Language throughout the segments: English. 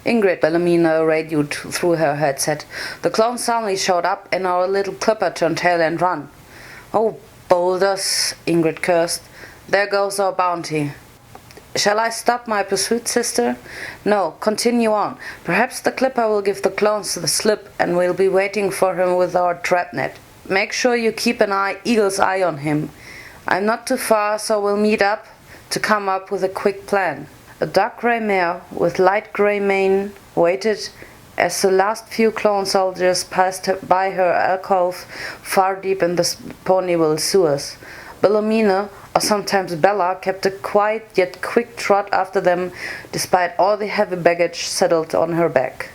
Ingrid, Bellamina radioed through her headset. The clones suddenly showed up and our little clipper turned tail and ran. Oh, boulders, Ingrid cursed. There goes our bounty. Shall I stop my pursuit, sister? No, continue on. Perhaps the clipper will give the clones the slip and we'll be waiting for him with our trap net. Make sure you keep an eagle's eye on him. I'm not too far, so we'll meet up to come up with a quick plan. A dark grey mare with light grey mane waited as the last few clone soldiers passed by her alcove far deep in the Ponyville sewers. Bellamina, or sometimes Bella, kept a quiet yet quick trot after them despite all the heavy baggage settled on her back.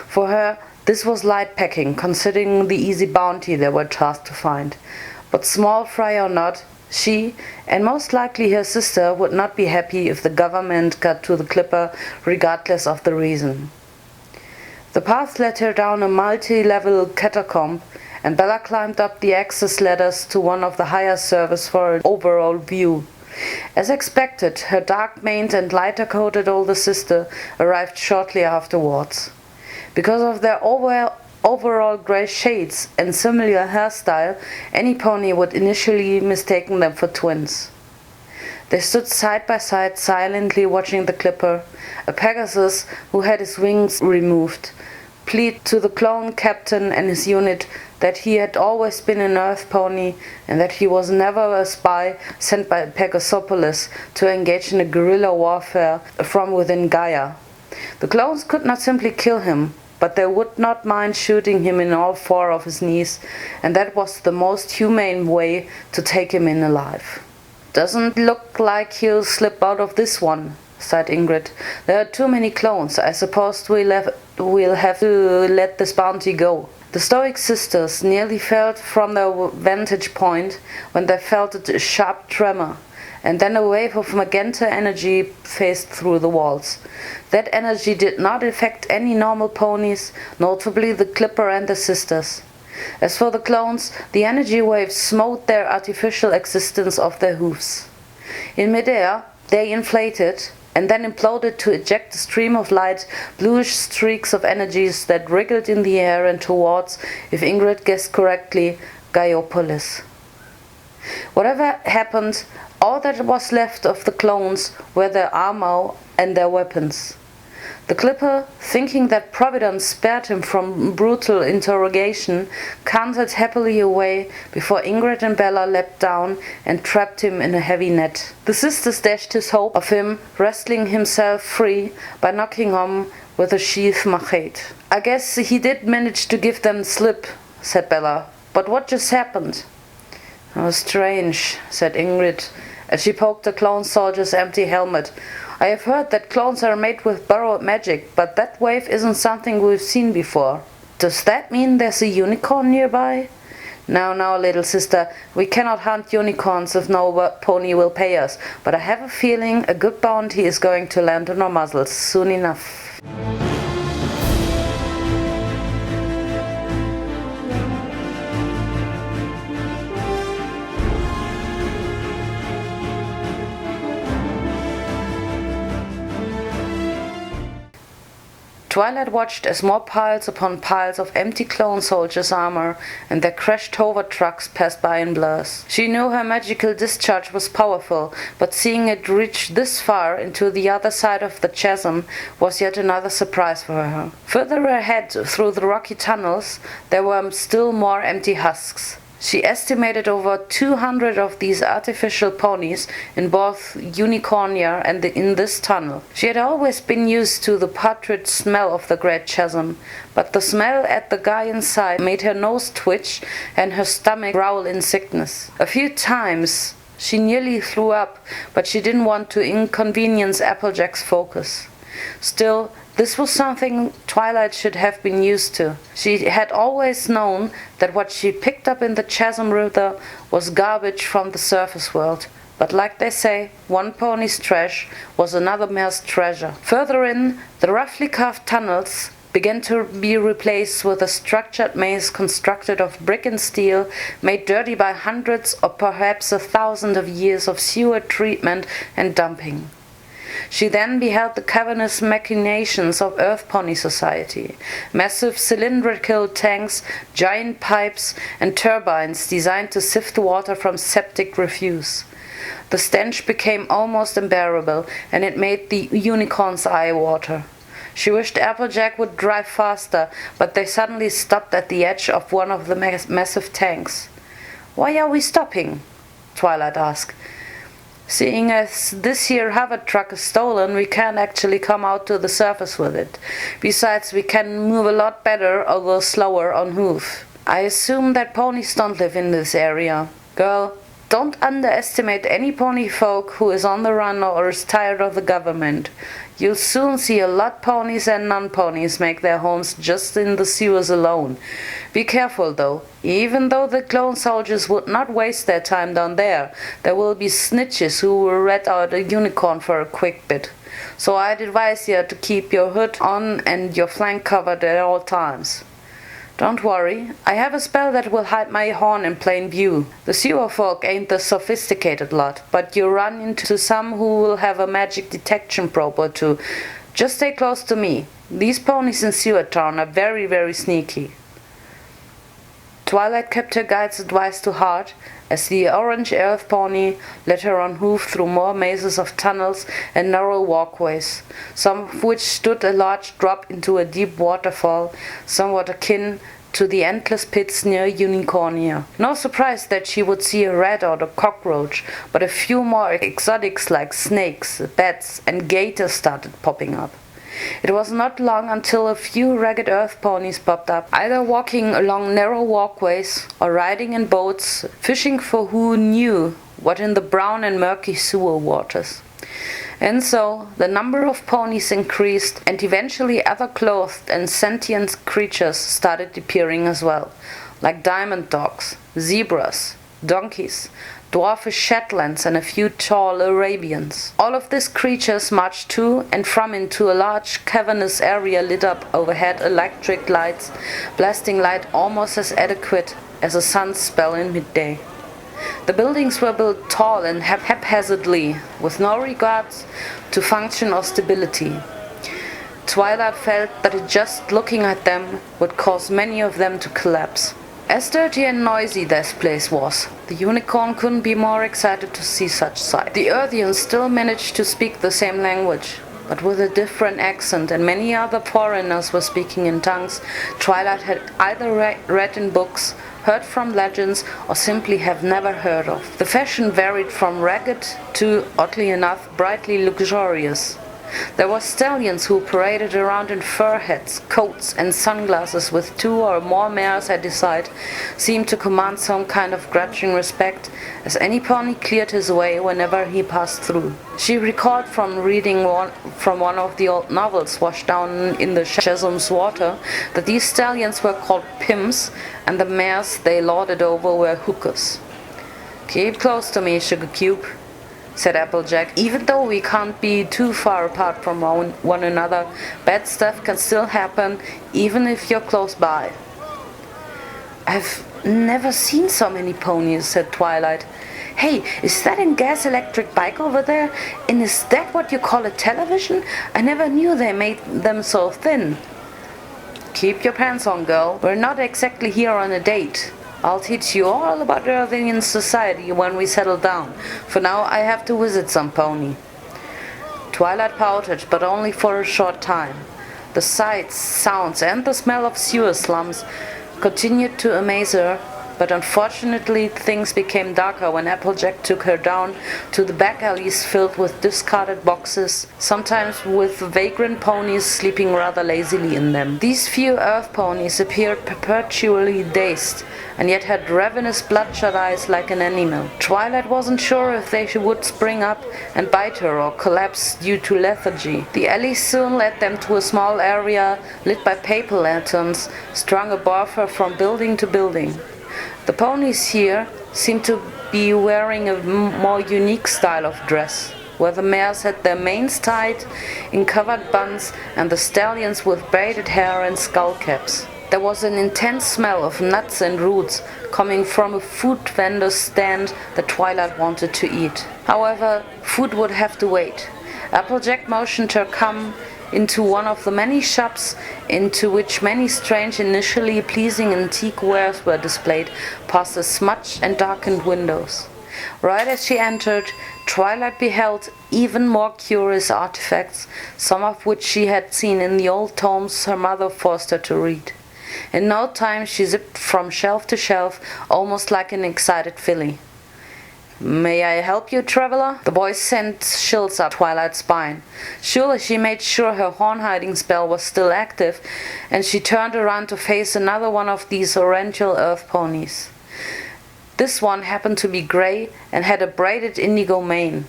For her, this was light packing, considering the easy bounty they were tasked to find. But small fry or not, she, and most likely her sister, would not be happy if the government got to the clipper regardless of the reason. The path led her down a multi-level catacomb, and Bella climbed up the access ladders to one of the higher servers for an overall view. As expected, her dark-maned and lighter-coated older sister arrived shortly afterwards. Because of their overall grey shades and similar hairstyle, any pony would initially mistaken them for twins. They stood side by side, silently watching the clipper. A Pegasus, who had his wings removed, pleaded to the clone captain and his unit that he had always been an Earth pony and that he was never a spy sent by Pegasopolis to engage in a guerrilla warfare from within Gaia. The clones could not simply kill him, but they would not mind shooting him in all four of his knees, and that was the most humane way to take him in alive. Doesn't look like he'll slip out of this one, sighed Ingrid. There are too many clones. I suppose we'll have to let this bounty go. The stoic sisters nearly fell from their vantage point when they felt a sharp tremor, and then a wave of magenta energy phased through the walls. That energy did not affect any normal ponies, notably the clipper and the sisters. As for the clones, the energy waves smote their artificial existence off their hooves. In midair, they inflated and then imploded to eject a stream of light, bluish streaks of energies that wriggled in the air and towards, if Ingrid guessed correctly, Gaiopolis. Whatever happened, all that was left of the clones were their armor and their weapons. The clipper, thinking that Providence spared him from brutal interrogation, cantered happily away before Ingrid and Bella leapt down and trapped him in a heavy net. The sisters dashed his hope of him wresting himself free by knocking him with a sheath machete. I guess he did manage to give them the slip, said Bella. But what just happened? Oh, strange, said Ingrid, as she poked the clone soldier's empty helmet. I have heard that clones are made with borrowed magic, but that wave isn't something we've seen before. Does that mean there's a unicorn nearby? No, little sister, we cannot hunt unicorns if no pony will pay us, but I have a feeling a good bounty is going to land on our muzzles soon enough. Twilight watched as more piles upon piles of empty clone soldiers' armor and their crashed hover trucks passed by in blurs. She knew her magical discharge was powerful, but seeing it reach this far into the other side of the chasm was yet another surprise for her. Further ahead, through the rocky tunnels, there were still more empty husks. She estimated over 200 of these artificial ponies in both Unicornia and in this tunnel. She had always been used to the putrid smell of the great chasm, but the smell at the guy inside made her nose twitch and her stomach growl in sickness. A few times she nearly threw up, but she didn't want to inconvenience Applejack's focus. Still, this was something Twilight should have been used to. She had always known that what she picked up in the Chasm River was garbage from the surface world. But like they say, one pony's trash was another mare's treasure. Further in, the roughly carved tunnels began to be replaced with a structured maze constructed of brick and steel, made dirty by hundreds or perhaps 1,000 of years of sewer treatment and dumping. She then beheld the cavernous machinations of Earth Pony Society. Massive cylindrical tanks, giant pipes, and turbines designed to sift water from septic refuse. The stench became almost unbearable, and it made the unicorn's eye water. She wished Applejack would drive faster, but they suddenly stopped at the edge of one of the massive tanks. "Why are we stopping?" Twilight asked. "Seeing as this here hover truck is stolen, we can't actually come out to the surface with it. Besides, we can move a lot better, although slower, on hoof. I assume that ponies don't live in this area. Girl, don't underestimate any pony folk who is on the run or is tired of the government. You'll soon see a lot ponies and non-ponies make their homes just in the sewers alone. Be careful though. Even though the clone soldiers would not waste their time down there will be snitches who will rat out a unicorn for a quick bit. So I'd advise you to keep your hood on and your flank covered at all times. Don't worry, I have a spell that will hide my horn in plain view. The sewer folk ain't the sophisticated lot, but you run into some who will have a magic detection probe or two. Just stay close to me. These ponies in Sewer Town are very, very sneaky." Twilight kept her guide's advice to heart as the orange earth pony led her on hoof through more mazes of tunnels and narrow walkways, some of which stood a large drop into a deep waterfall, somewhat akin to the endless pits near Unicornia. No surprise that she would see a rat or a cockroach, but a few more exotics like snakes, bats, and gators started popping up. It was not long until a few ragged earth ponies popped up, either walking along narrow walkways or riding in boats, fishing for who knew what in the brown and murky sewer waters. And so the number of ponies increased, and eventually other clothed and sentient creatures started appearing as well, like diamond dogs, zebras, donkeys, dwarfish Shetlands, and a few tall Arabians. All of these creatures marched to and from into a large cavernous area lit up overhead electric lights, blasting light almost as adequate as a sun's spell in midday. The buildings were built tall and haphazardly, with no regards to function or stability. Twilight felt that just looking at them would cause many of them to collapse. As dirty and noisy this place was, the unicorn couldn't be more excited to see such sight. The Earthians still managed to speak the same language, but with a different accent, and many other foreigners were speaking in tongues Twilight had either read in books, heard from legends, or simply have never heard of. The fashion varied from ragged to, oddly enough, brightly luxurious. There were stallions who paraded around in fur hats, coats, and sunglasses with 2 or more mares at his side, seemed to command some kind of grudging respect, as any pony cleared his way whenever he passed through. She recalled from reading one of the old novels washed down in the chasm's water that these stallions were called pims, and the mares they lorded over were hookers. "Keep close to me, Sugar Cube," said Applejack. "Even though we can't be too far apart from one another, bad stuff can still happen even if you're close by." "I've never seen so many ponies," said Twilight. "Hey, is that a gas electric bike over there? And is that what you call a television? I never knew they made them so thin." "Keep your pants on, girl. We're not exactly here on a date. I'll teach you all about Earthian society when we settle down. For now, I have to visit some pony." Twilight pouted, but only for a short time. The sights, sounds, and the smell of sewer slums continued to amaze her, but unfortunately things became darker when Applejack took her down to the back alleys filled with discarded boxes, sometimes with vagrant ponies sleeping rather lazily in them. These few earth ponies appeared perpetually dazed, and yet had ravenous bloodshot eyes like an animal. Twilight wasn't sure if they would spring up and bite her or collapse due to lethargy. The alley soon led them to a small area lit by paper lanterns strung above her from building to building. The ponies here seemed to be wearing a more unique style of dress, where the mares had their manes tied in covered buns and the stallions with braided hair and skull caps. There was an intense smell of nuts and roots coming from a food vendor's stand that Twilight wanted to eat. However, food would have to wait. Applejack motioned her come into one of the many shops into which many strange, initially pleasing antique wares were displayed, past the smudged and darkened windows. Right as she entered, Twilight beheld even more curious artifacts, some of which she had seen in the old tomes her mother forced her to read. In no time she zipped from shelf to shelf, almost like an excited filly. "May I help you, traveler?" The voice sent chills up Twilight's spine. Surely she made sure her horn-hiding spell was still active, and she turned around to face another one of these oriental earth ponies. This one happened to be gray and had a braided indigo mane.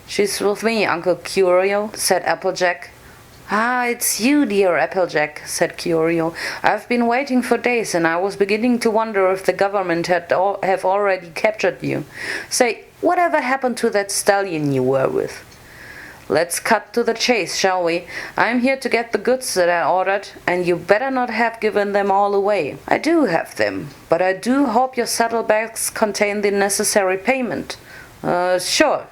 "She's with me, Uncle Curio," said Applejack. "Ah, it's you, dear Applejack," said Curio. "I've been waiting for days, and I was beginning to wonder if the government have already captured you. Say, whatever happened to that stallion you were with?" "Let's cut to the chase, shall we? I'm here to get the goods that I ordered, and you better not have given them all away." "I do have them, but I do hope your saddlebags contain the necessary payment." Sure.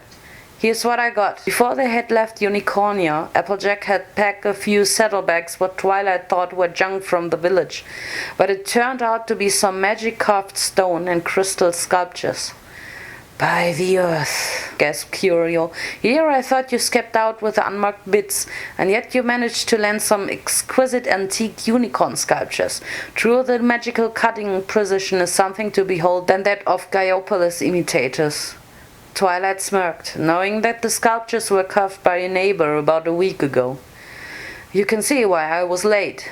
Here's what I got." Before they had left Unicornia, Applejack had packed a few saddlebags what Twilight thought were junk from the village, but it turned out to be some magic-carved stone and crystal sculptures. "By the earth," gasped Curio. "Here I thought you skipped out with the unmarked bits, and yet you managed to land some exquisite antique unicorn sculptures. True, the magical cutting precision is something to behold than that of Gaiopolis imitators." Twilight smirked, knowing that the sculptures were carved by a neighbor about a week ago. "You can see why I was late."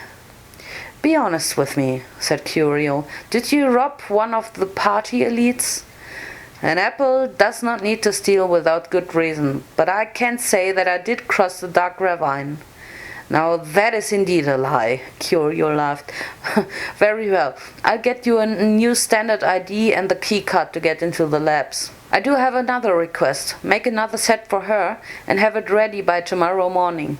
"Be honest with me," said Curio. "Did you rob one of the party elites?" "An apple does not need to steal without good reason, but I can say that I did cross the dark ravine." "Now that is indeed a lie," Curio laughed. "Very well, I'll get you a new standard ID and the key card to get into the labs. I do have another request. Make another set for her and have it ready by tomorrow morning."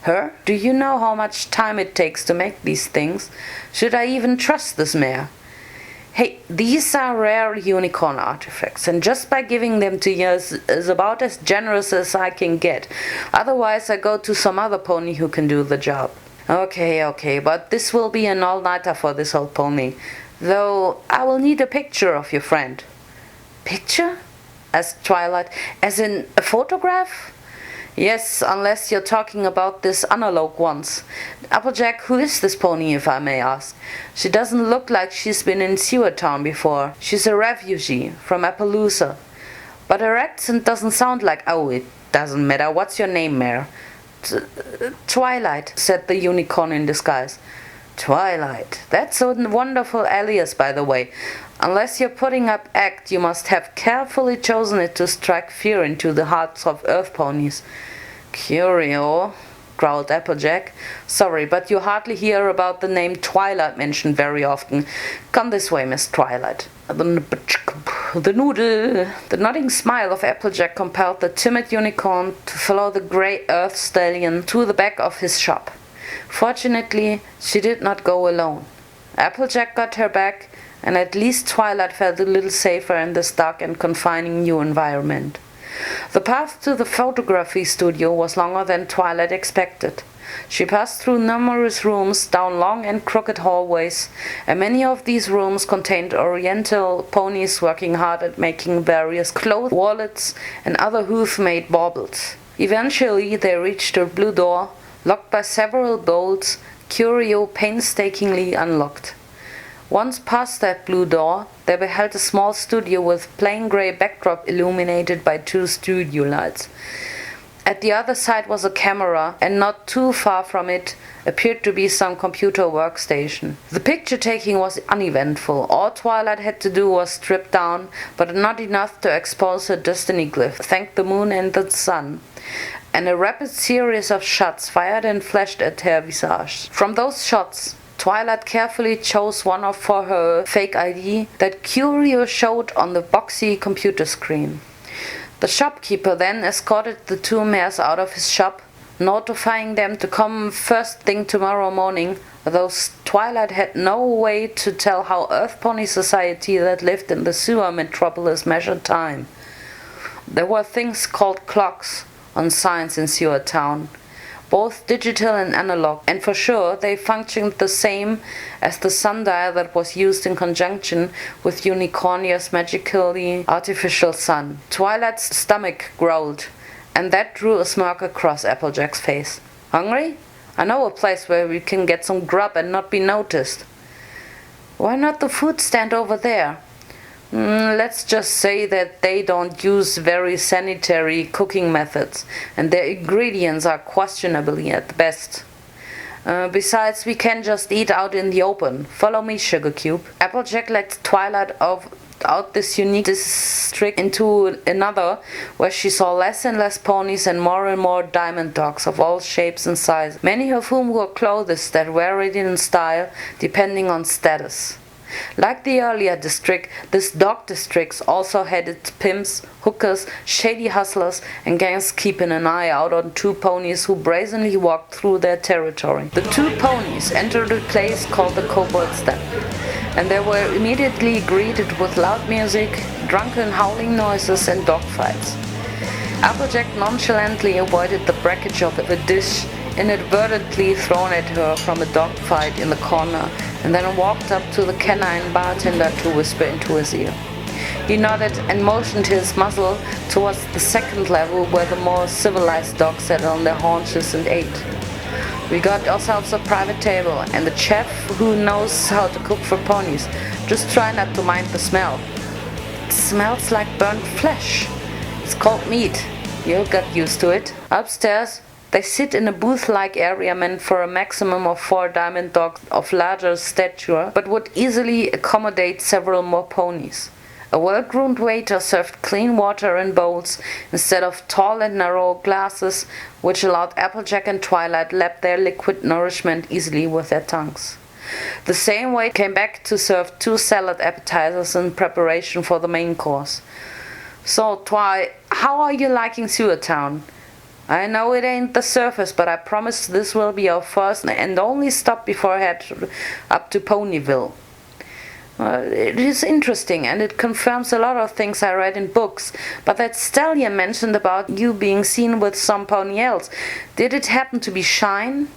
"Her? Do you know how much time it takes to make these things? Should I even trust this mare?" "Hey, these are rare unicorn artifacts, and just by giving them to you is about as generous as I can get. Otherwise I go to some other pony who can do the job." Okay, but this will be an all-nighter for this old pony. Though I will need a picture of your friend." "Picture?" asked Twilight. "As in a photograph?" "Yes, unless you're talking about this analog ones. Applejack, who is this pony, if I may ask? She doesn't look like she's been in Sewer Town before. She's a refugee from Appaloosa. But her accent doesn't sound like—" "Oh, it doesn't matter. What's your name, mare?" "Twilight," said the unicorn in disguise. "Twilight. That's a wonderful alias, by the way. Unless you're putting up act, you must have carefully chosen it to strike fear into the hearts of earth ponies." "Curio," growled Applejack. "Sorry, but you hardly hear about the name Twilight mentioned very often. Come this way, Miss Twilight." The noodle. The nodding smile of Applejack compelled the timid unicorn to follow the grey earth stallion to the back of his shop. Fortunately, she did not go alone. Applejack got her back, and at least Twilight felt a little safer in this dark and confining new environment. The path to the photography studio was longer than Twilight expected. She passed through numerous rooms, down long and crooked hallways, and many of these rooms contained oriental ponies working hard at making various clothes, wallets, and other hoof-made baubles. Eventually they reached a blue door, locked by several bolts, Curio painstakingly unlocked. Once past that blue door, they beheld a small studio with plain grey backdrop illuminated by 2 studio lights. At the other side was a camera, and not too far from it appeared to be some computer workstation. The picture-taking was uneventful. All Twilight had to do was strip down, but not enough to expose her destiny glyph, thank the moon and the sun, and a rapid series of shots fired and flashed at her visage. From those shots, Twilight carefully chose one for her fake ID that Curio showed on the boxy computer screen. The shopkeeper then escorted the 2 mares out of his shop, notifying them to come first thing tomorrow morning, though Twilight had no way to tell how Earth Pony Society that lived in the sewer metropolis measured time. There were things called clocks, on signs in Sewer Town, both digital and analog, and for sure they functioned the same as the sundial that was used in conjunction with Unicornia's magically artificial sun. Twilight's stomach growled, and that drew a smirk across Applejack's face. Hungry? I know a place where we can get some grub and not be noticed. Why not the food stand over there? Let's just say that they don't use very sanitary cooking methods, and their ingredients are questionably at best. Besides, we can just eat out in the open. Follow me, Sugar Cube. Applejack led Twilight out this unique district into another, where she saw less and less ponies and more diamond dogs of all shapes and sizes, many of whom wore clothes that varied in style depending on status. Like the earlier district, this dog district also had its pimps, hookers, shady hustlers, and gangs keeping an eye out on two ponies who brazenly walked through their territory. The two ponies entered a place called the Kobold Step, and they were immediately greeted with loud music, drunken howling noises, and dogfights. Applejack nonchalantly avoided the breakage of a dish inadvertently thrown at her from a dogfight in the corner, and then walked up to the canine bartender to whisper into his ear. He nodded and motioned his muzzle towards the second level where the more civilized dogs sat on their haunches and ate. We got ourselves a private table and a chef who knows how to cook for ponies. Just try not to mind the smell. It smells like burnt flesh. It's cold meat. You'll get used to it. Upstairs, they sit in a booth-like area meant for a maximum of 4 diamond dogs of larger stature, but would easily accommodate several more ponies. A well-groomed waiter served clean water in bowls instead of tall and narrow glasses, which allowed Applejack and Twilight lap their liquid nourishment easily with their tongues. The same waiter came back to serve 2 salad appetizers in preparation for the main course. So, Twi, how are you liking Sewer Town? I know it ain't the surface, but I promise this will be our first and only stop before I head up to Ponyville. It is interesting, and it confirms a lot of things I read in books, but that stallion mentioned about you being seen with some pony else. Did it happen to be Shine?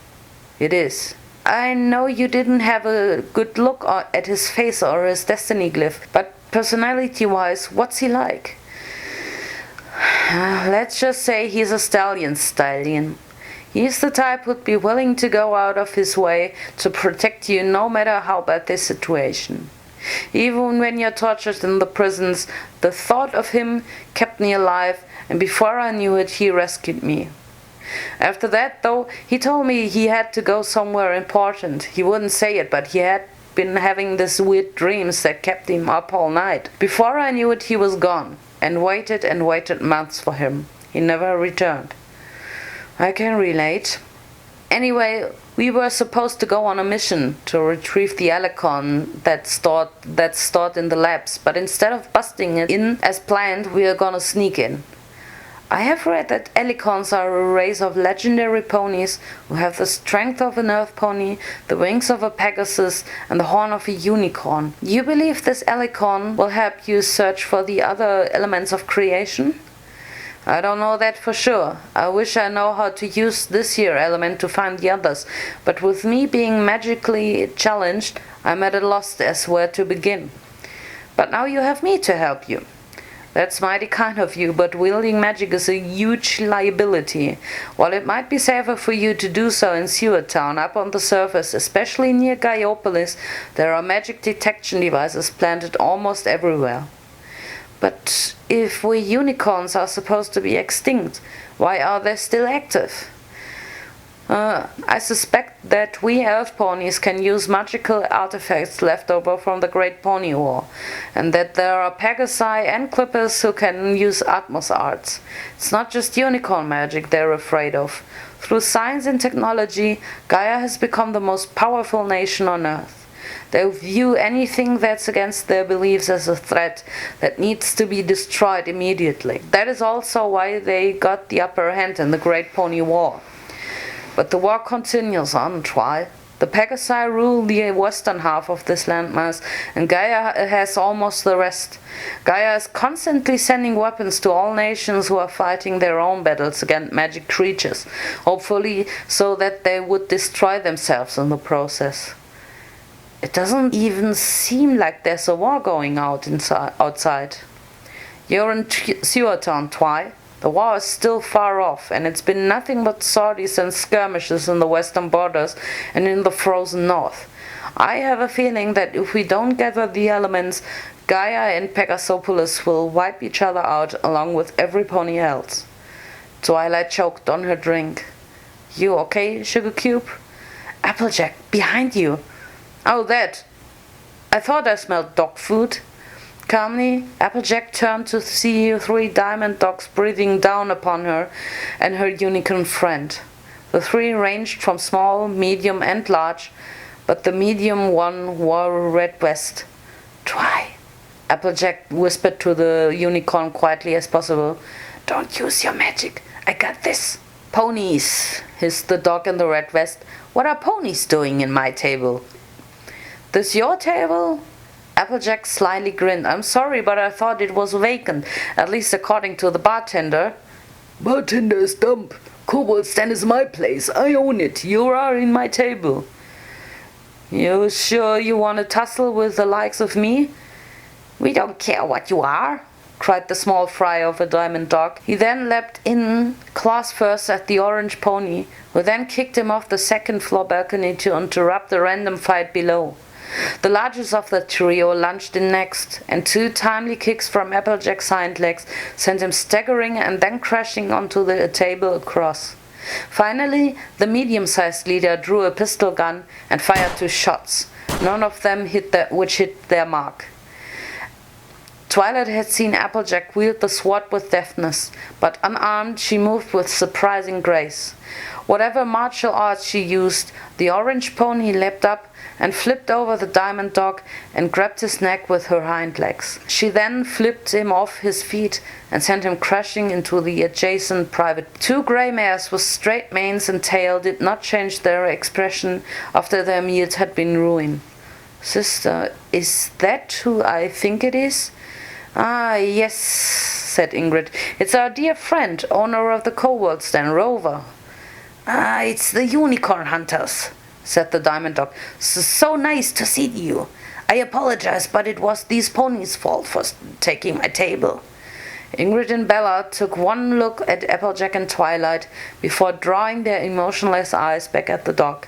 It is. I know you didn't have a good look at his face or his destiny glyph, but personality-wise, what's he like? Let's just say he's a stallion. He's the type who'd be willing to go out of his way to protect you no matter how bad the situation. Even when you're tortured in the prisons, the thought of him kept me alive, and before I knew it, he rescued me. After that, though, he told me he had to go somewhere important. He wouldn't say it, but he had been having these weird dreams that kept him up all night. Before I knew it, he was gone, and waited months for him. He never returned. I can relate. Anyway, we were supposed to go on a mission to retrieve the Alicon that's stored in the labs, but instead of busting it in as planned, we are gonna sneak in. I have read that Alicons are a race of legendary ponies who have the strength of an earth pony, the wings of a Pegasus, and the horn of a unicorn. You believe this Alicon will help you search for the other elements of creation? I don't know that for sure. I wish I know how to use this here element to find the others, but with me being magically challenged, I'm at a loss as where to begin. But now you have me to help you. That's mighty kind of you, but wielding magic is a huge liability. While it might be safer for you to do so in Sewer Town, up on the surface, especially near Gaiopolis, there are magic detection devices planted almost everywhere. But if we unicorns are supposed to be extinct, why are they still active? I suspect that we elf ponies can use magical artifacts left over from the Great Pony War, and that there are Pegasi and Clippers who can use Atmos arts. It's not just unicorn magic they're afraid of. Through science and technology, Gaia has become the most powerful nation on Earth. They view anything that's against their beliefs as a threat that needs to be destroyed immediately. That is also why they got the upper hand in the Great Pony War. But the war continues on, Twi. The Pegasi rule the western half of this landmass, and Gaia has almost the rest. Gaia is constantly sending weapons to all nations who are fighting their own battles against magic creatures, hopefully so that they would destroy themselves in the process. It doesn't seem like there's a war going outside. You're in your turn, Twy. The war is still far off, and it's been nothing but sorties and skirmishes in the western borders and in the frozen north. I have a feeling that if we don't gather the elements, Gaia and Pegasopolis will wipe each other out along with every pony else. Twilight choked on her drink. You okay, Sugar Cube? Applejack, behind you. Oh, that. I thought I smelled dog food. Calmly, Applejack turned to see 3 diamond dogs breathing down upon her and her unicorn friend. The 3 ranged from small, medium, and large, but the medium one wore a red vest. Try, Applejack whispered to the unicorn quietly as possible. Don't use your magic. I got this. Ponies, hissed the dog in the red vest. What are ponies doing in my table? This your table? Applejack slyly grinned. I'm sorry, but I thought it was vacant, at least according to the bartender. Bartender is dumb. Kobold Stand is my place. I own it. You are in my table. You sure you want to tussle with the likes of me? We don't care what you are, cried the small fry of a diamond dog. He then leapt in, claws first at the orange pony, who then kicked him off the second-floor balcony to interrupt the random fight below. The largest of the trio lunged in next, and 2 timely kicks from Applejack's hind legs sent him staggering and then crashing onto the table across. Finally, the medium-sized leader drew a pistol gun and fired 2 shots, none of them which hit their mark. Twilight had seen Applejack wield the sword with deftness, but unarmed she moved with surprising grace. Whatever martial arts she used, the orange pony leapt up and flipped over the diamond dog and grabbed his neck with her hind legs. She then flipped him off his feet and sent him crashing into the adjacent private. 2 grey mares with straight manes and tail did not change their expression after their meals had been ruined. Sister, is that who I think it is? Ah, yes, said Ingrid. It's our dear friend, owner of the Kobold Stand, Rover. Ah, it's the unicorn hunters, said the diamond dog. So nice to see you. I apologize, but it was these ponies' fault for taking my table. Ingrid and Bella took one look at Applejack and Twilight before drawing their emotionless eyes back at the dog.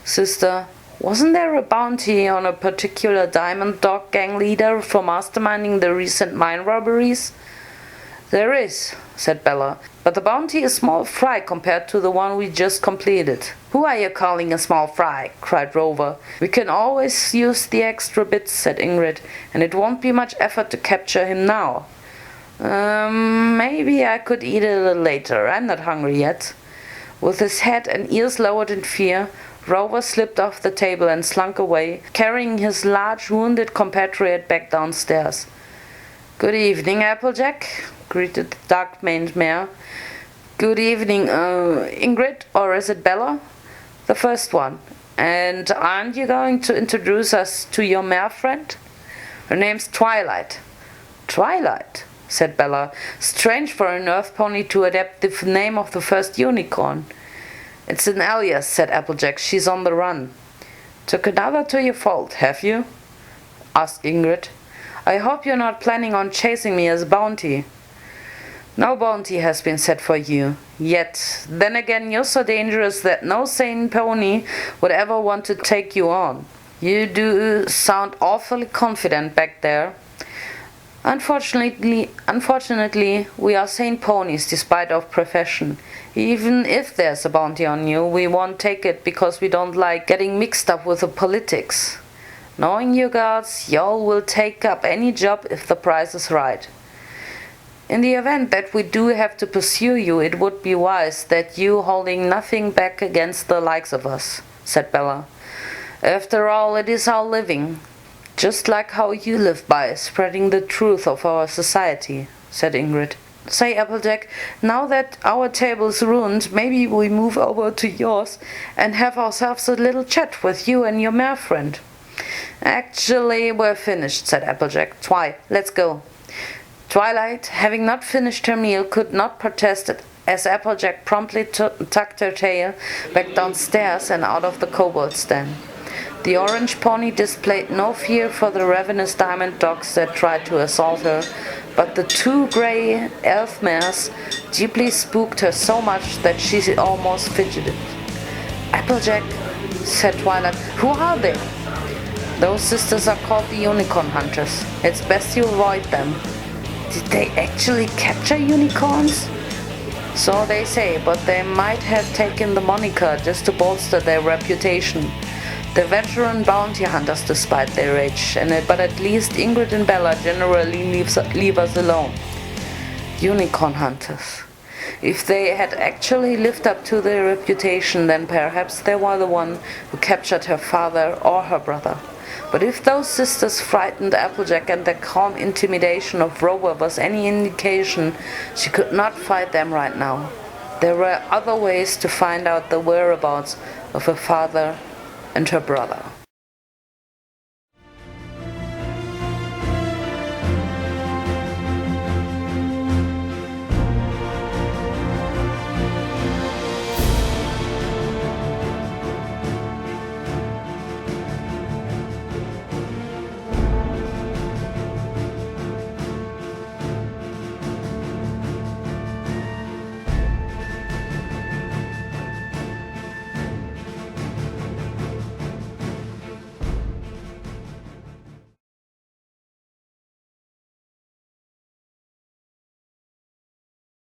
Sister, wasn't there a bounty on a particular diamond dog gang leader for masterminding the recent mine robberies? There is, said Bella, but the bounty is small fry compared to the one we just completed. Who are you calling a small fry? Cried Rover. We can always use the extra bits, said Ingrid, and it won't be much effort to capture him now. Maybe I could eat a little later. I'm not hungry yet. With his head and ears lowered in fear, Rover slipped off the table and slunk away, carrying his large wounded compatriot back downstairs. Good evening, Applejack, greeted the dark-maned mare. Good evening, Ingrid, or is it Bella? The first one. And aren't you going to introduce us to your mare friend? Her name's Twilight. Twilight, said Bella. Strange for an earth pony to adapt the name of the first unicorn. It's an alias, said Applejack. She's on the run. Took another to your fold, have you? Asked Ingrid. I hope you're not planning on chasing me as a bounty. No bounty has been set for you, yet. Then again, you're so dangerous that no sane pony would ever want to take you on. You do sound awfully confident back there. Unfortunately, we are sane ponies despite our profession. Even if there's a bounty on you, we won't take it because we don't like getting mixed up with the politics. Knowing you girls, y'all will take up any job if the price is right. In the event that we do have to pursue you, it would be wise that you holding nothing back against the likes of us, said Bella. After all, it is our living, just like how you live by, spreading the truth of our society, said Ingrid. say Applejack. Now that our table's ruined, maybe we move over to yours and have ourselves a little chat with you and your mare friend. Actually, we're finished, said Applejack. Let's go. Twilight, having not finished her meal, could not protest as Applejack promptly tucked her tail back downstairs and out of the kobold's den. The orange pony displayed no fear for the ravenous diamond dogs that tried to assault her, but the 2 grey elf mares deeply spooked her so much that she almost fidgeted. Applejack, said Twilight, who are they? Those sisters are called the unicorn hunters. It's best you avoid them. Did they actually capture unicorns? So they say, but they might have taken the moniker just to bolster their reputation. The veteran bounty hunters despite their age, but at least Ingrid and Bella generally leave us alone. Unicorn hunters. If they had actually lived up to their reputation, then perhaps they were the one who captured her father or her brother. But if those sisters frightened Applejack and their calm intimidation of Rover was any indication, she could not fight them right now. There were other ways to find out the whereabouts of her father and her brother.